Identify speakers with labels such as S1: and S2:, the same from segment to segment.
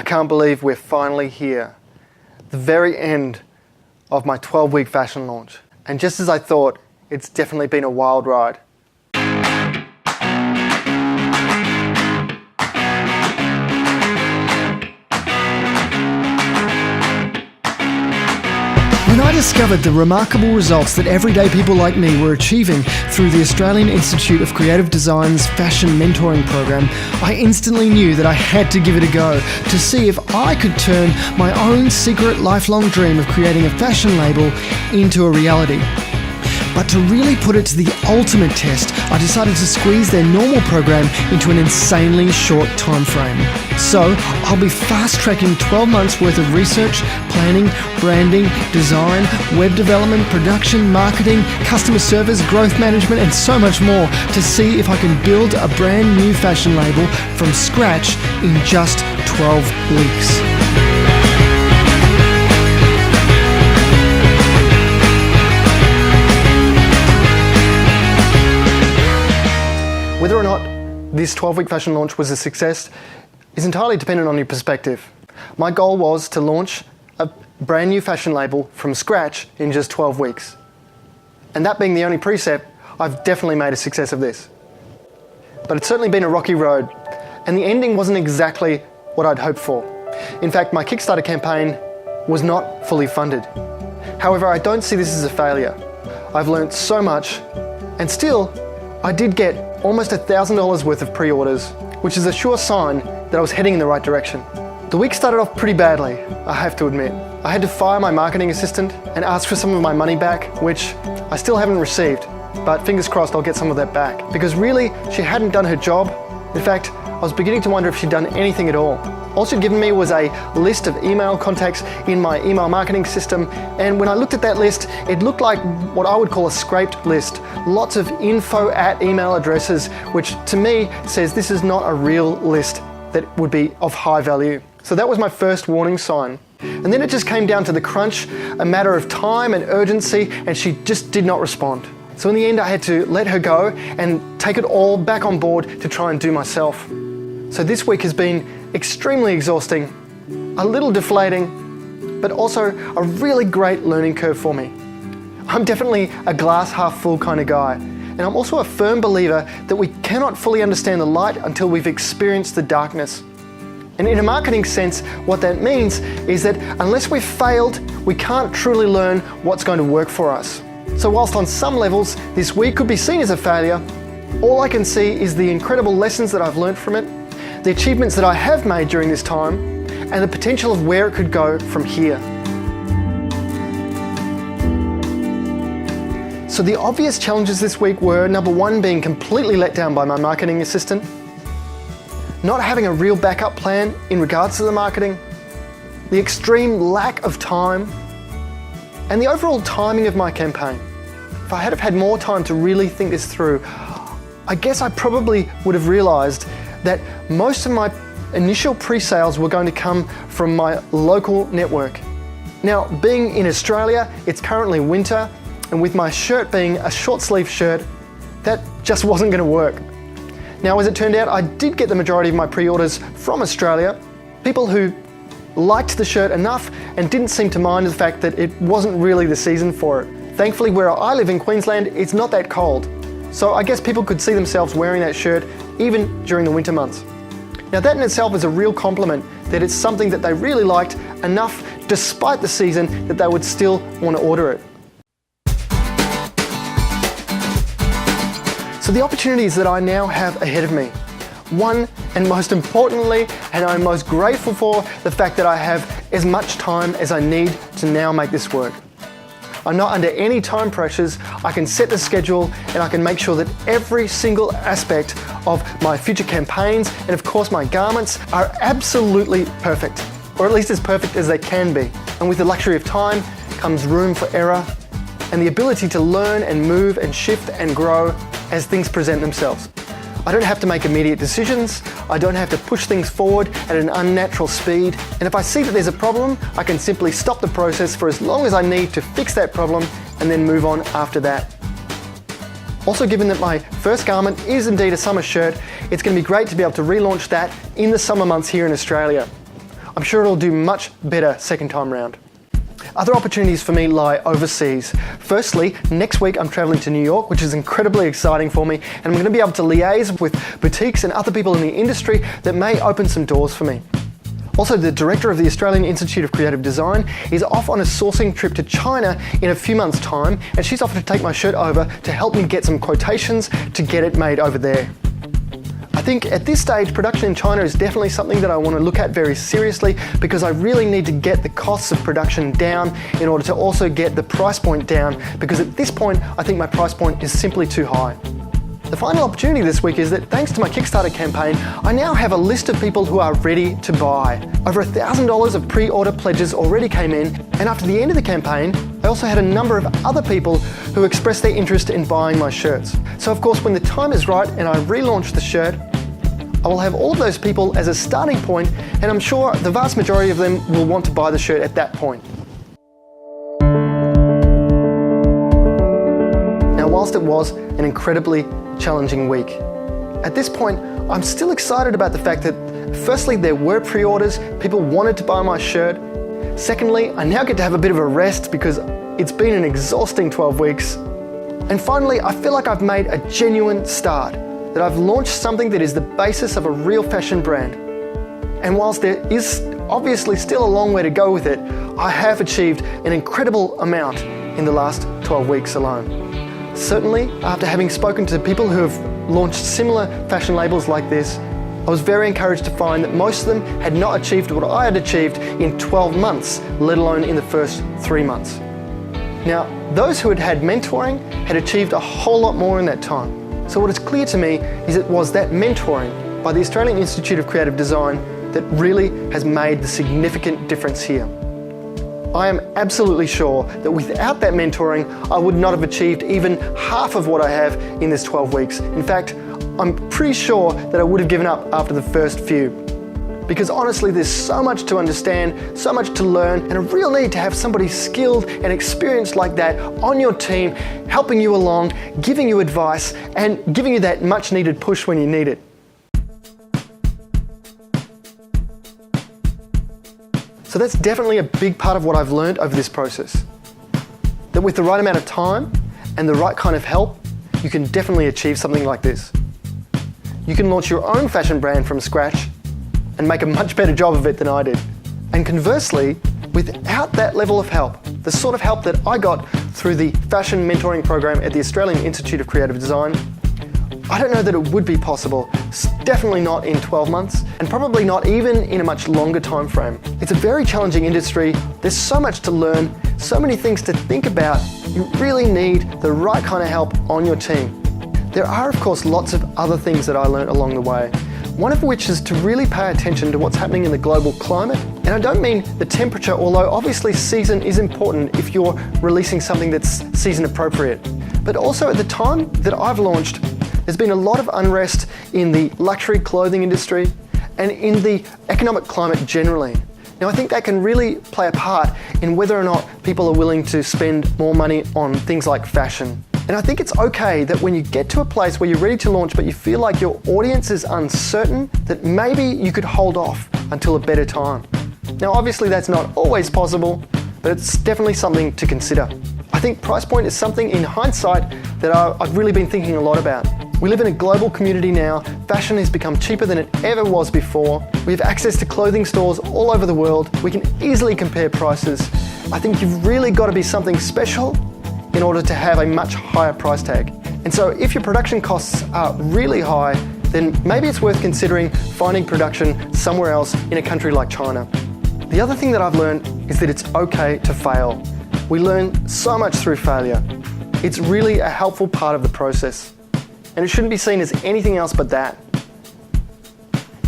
S1: I can't believe we're finally here. The very end of my 12-week fashion launch. And just as I thought, it's definitely been a wild ride. When I discovered the remarkable results that everyday people like me were achieving through the Australian Institute of Creative Design's fashion mentoring program, I instantly knew that I had to give it a go to see if I could turn my own secret lifelong dream of creating a fashion label into a reality. But to really put it to the ultimate test, I decided to squeeze their normal program into an insanely short time frame. So I'll be fast-tracking 12 months worth of research, planning, branding, design, web development, production, marketing, customer service, growth management, and so much more to see if I can build a brand new fashion label from scratch in just 12 weeks. Whether or not this 12-week fashion launch was a success is entirely dependent on your perspective. My goal was to launch a brand new fashion label from scratch in just 12 weeks. And that being the only precept, I've definitely made a success of this. But it's certainly been a rocky road, and the ending wasn't exactly what I'd hoped for. In fact, my Kickstarter campaign was not fully funded. However, I don't see this as a failure. I've learned so much, and still, I did get almost $1,000 worth of pre-orders, which is a sure sign that I was heading in the right direction. The week started off pretty badly, I have to admit. I had to fire my marketing assistant and ask for some of my money back, which I still haven't received, but fingers crossed I'll get some of that back. Because really, she hadn't done her job. In fact, I was beginning to wonder if she'd done anything at all. All she'd given me was a list of email contacts in my email marketing system, and when I looked at that list, it looked like what I would call a scraped list. Lots of info at email addresses, which to me says this is not a real list that would be of high value. So that was my first warning sign. And then it just came down to the crunch, a matter of time and urgency, and she just did not respond. So in the end, I had to let her go and take it all back on board to try and do myself. So this week has been extremely exhausting, a little deflating, but also a really great learning curve for me. I'm definitely a glass half full kind of guy, and I'm also a firm believer that we cannot fully understand the light until we've experienced the darkness. And in a marketing sense, what that means is that unless we've failed, we can't truly learn what's going to work for us. So whilst on some levels this week could be seen as a failure, all I can see is the incredible lessons that I've learned from it, the achievements that I have made during this time, and the potential of where it could go from here. So the obvious challenges this week were, number one, being completely let down by my marketing assistant, not having a real backup plan in regards to the marketing, the extreme lack of time, and the overall timing of my campaign. If I had have had more time to really think this through, I guess I probably would have realized that most of my initial pre-sales were going to come from my local network. Now, being in Australia, it's currently winter, and with my shirt being a short sleeve shirt, that just wasn't going to work. Now, as it turned out, I did get the majority of my pre-orders from Australia, people who liked the shirt enough and didn't seem to mind the fact that it wasn't really the season for it. Thankfully, where I live in Queensland, it's not that cold. So I guess people could see themselves wearing that shirt even during the winter months. Now that in itself is a real compliment, that it's something that they really liked enough despite the season that they would still want to order it. So the opportunities that I now have ahead of me. One, and most importantly, and I'm most grateful for, the fact that I have as much time as I need to now make this work. I'm not under any time pressures. I can set the schedule and I can make sure that every single aspect of my future campaigns and of course my garments are absolutely perfect, or at least as perfect as they can be. And with the luxury of time comes room for error and the ability to learn and move and shift and grow as things present themselves. I don't have to make immediate decisions. I don't have to push things forward at an unnatural speed. And if I see that there's a problem, I can simply stop the process for as long as I need to fix that problem and then move on after that. Also, given that my first garment is indeed a summer shirt, it's going to be great to be able to relaunch that in the summer months here in Australia. I'm sure it'll do much better second time round. Other opportunities for me lie overseas. Firstly, next week I'm traveling to New York, which is incredibly exciting for me, and I'm going to be able to liaise with boutiques and other people in the industry that may open some doors for me. Also, the director of the Australian Institute of Creative Design is off on a sourcing trip to China in a few months' time, and she's offered to take my shirt over to help me get some quotations to get it made over there. I think at this stage, production in China is definitely something that I want to look at very seriously, because I really need to get the costs of production down in order to also get the price point down, because at this point, I think my price point is simply too high. The final opportunity this week is that thanks to my Kickstarter campaign, I now have a list of people who are ready to buy. Over $1,000 of pre-order pledges already came in, and after the end of the campaign, I also had a number of other people who expressed their interest in buying my shirts. So of course, when the time is right and I relaunch the shirt, I will have all of those people as a starting point, and I'm sure the vast majority of them will want to buy the shirt at that point. Now, whilst it was an incredibly challenging week, at this point, I'm still excited about the fact that firstly, there were pre-orders, people wanted to buy my shirt. Secondly, I now get to have a bit of a rest because it's been an exhausting 12 weeks. And finally, I feel like I've made a genuine start, that I've launched something that is the basis of a real fashion brand. And whilst there is obviously still a long way to go with it, I have achieved an incredible amount in the last 12 weeks alone. Certainly, after having spoken to people who have launched similar fashion labels like this, I was very encouraged to find that most of them had not achieved what I had achieved in 12 months, let alone in the first 3 months. Now, those who had had mentoring had achieved a whole lot more in that time. So what is clear to me is it was that mentoring by the Australian Institute of Creative Design that really has made the significant difference here. I am absolutely sure that without that mentoring, I would not have achieved even half of what I have in this 12 weeks. In fact, I'm pretty sure that I would have given up after the first few. Because honestly, there's so much to understand, so much to learn, and a real need to have somebody skilled and experienced like that on your team, helping you along, giving you advice, and giving you that much needed push when you need it. So that's definitely a big part of what I've learned over this process. That with the right amount of time and the right kind of help, you can definitely achieve something like this. You can launch your own fashion brand from scratch and make a much better job of it than I did. And conversely, without that level of help, the sort of help that I got through the fashion mentoring program at the Australian Institute of Creative Design, I don't know that it would be possible. Definitely not in 12 months, and probably not even in a much longer time frame. It's a very challenging industry. There's so much to learn, so many things to think about. You really need the right kind of help on your team. There are, of course, lots of other things that I learned along the way. One of which is to really pay attention to what's happening in the global climate. And I don't mean the temperature, although obviously season is important if you're releasing something that's season appropriate. But also at the time that I've launched, there's been a lot of unrest in the luxury clothing industry and in the economic climate generally. Now, I think that can really play a part in whether or not people are willing to spend more money on things like fashion. And I think it's okay that when you get to a place where you're ready to launch but you feel like your audience is uncertain, that maybe you could hold off until a better time. Now, obviously that's not always possible, but it's definitely something to consider. I think price point is something in hindsight that I've really been thinking a lot about. We live in a global community now. Fashion has become cheaper than it ever was before. We have access to clothing stores all over the world. We can easily compare prices. I think you've really got to be something special in order to have a much higher price tag. And so if your production costs are really high, then maybe it's worth considering finding production somewhere else in a country like China. The other thing that I've learned is that it's okay to fail. We learn so much through failure. It's really a helpful part of the process. And it shouldn't be seen as anything else but that.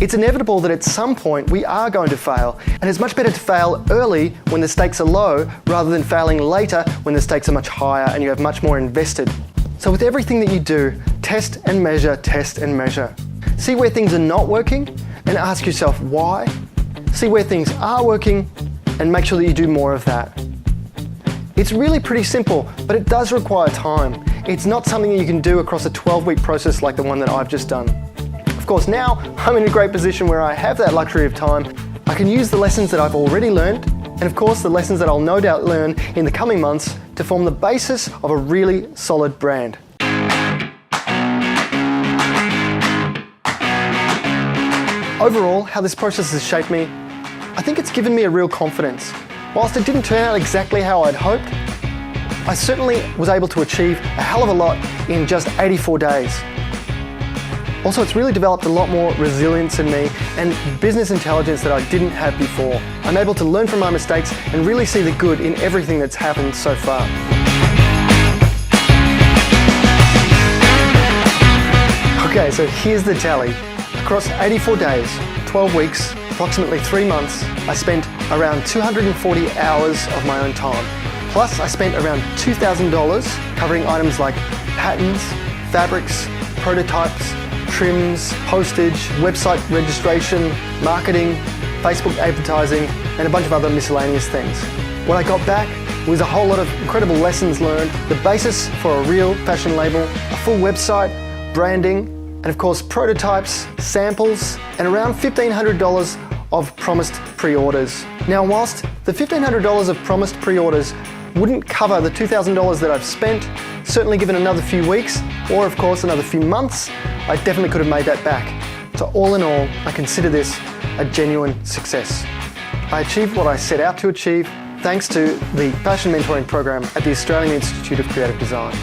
S1: It's inevitable that at some point we are going to fail, and it's much better to fail early when the stakes are low rather than failing later when the stakes are much higher and you have much more invested. So with everything that you do, test and measure, test and measure. See where things are not working and ask yourself why. See where things are working and make sure that you do more of that. It's really pretty simple, but it does require time. It's not something that you can do across a 12-week process like the one that I've just done. Of course, now I'm in a great position where I have that luxury of time. I I can use the lessons that I've already learned, and of course the lessons that I'll no doubt learn in the coming months to form the basis of a really solid brand. Overall, how this process has shaped me, I think it's given me a real confidence. Whilst it didn't turn out exactly how I'd hoped, I certainly was able to achieve a hell of a lot in just 84 days. Also, it's really developed a lot more resilience in me and business intelligence that I didn't have before. I'm able to learn from my mistakes and really see the good in everything that's happened so far. Okay, so here's the tally. Across 84 days, 12 weeks, approximately 3 months, I spent around 240 hours of my own time. Plus, I spent around $2,000 covering items like patterns, fabrics, prototypes, trims, postage, website registration, marketing, Facebook advertising, and a bunch of other miscellaneous things. What I got back was a whole lot of incredible lessons learned, the basis for a real fashion label, a full website, branding, and of course prototypes, samples, and around $1,500 of promised pre-orders. Now, whilst the $1,500 of promised pre-orders wouldn't cover the $2,000 that I've spent, certainly given another few weeks, or of course another few months, I definitely could have made that back. So all in all, I consider this a genuine success. I achieved what I set out to achieve thanks to the Fashion Mentoring Program at the Australian Institute of Creative Design.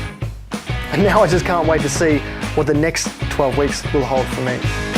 S1: And now I just can't wait to see what the next 12 weeks will hold for me.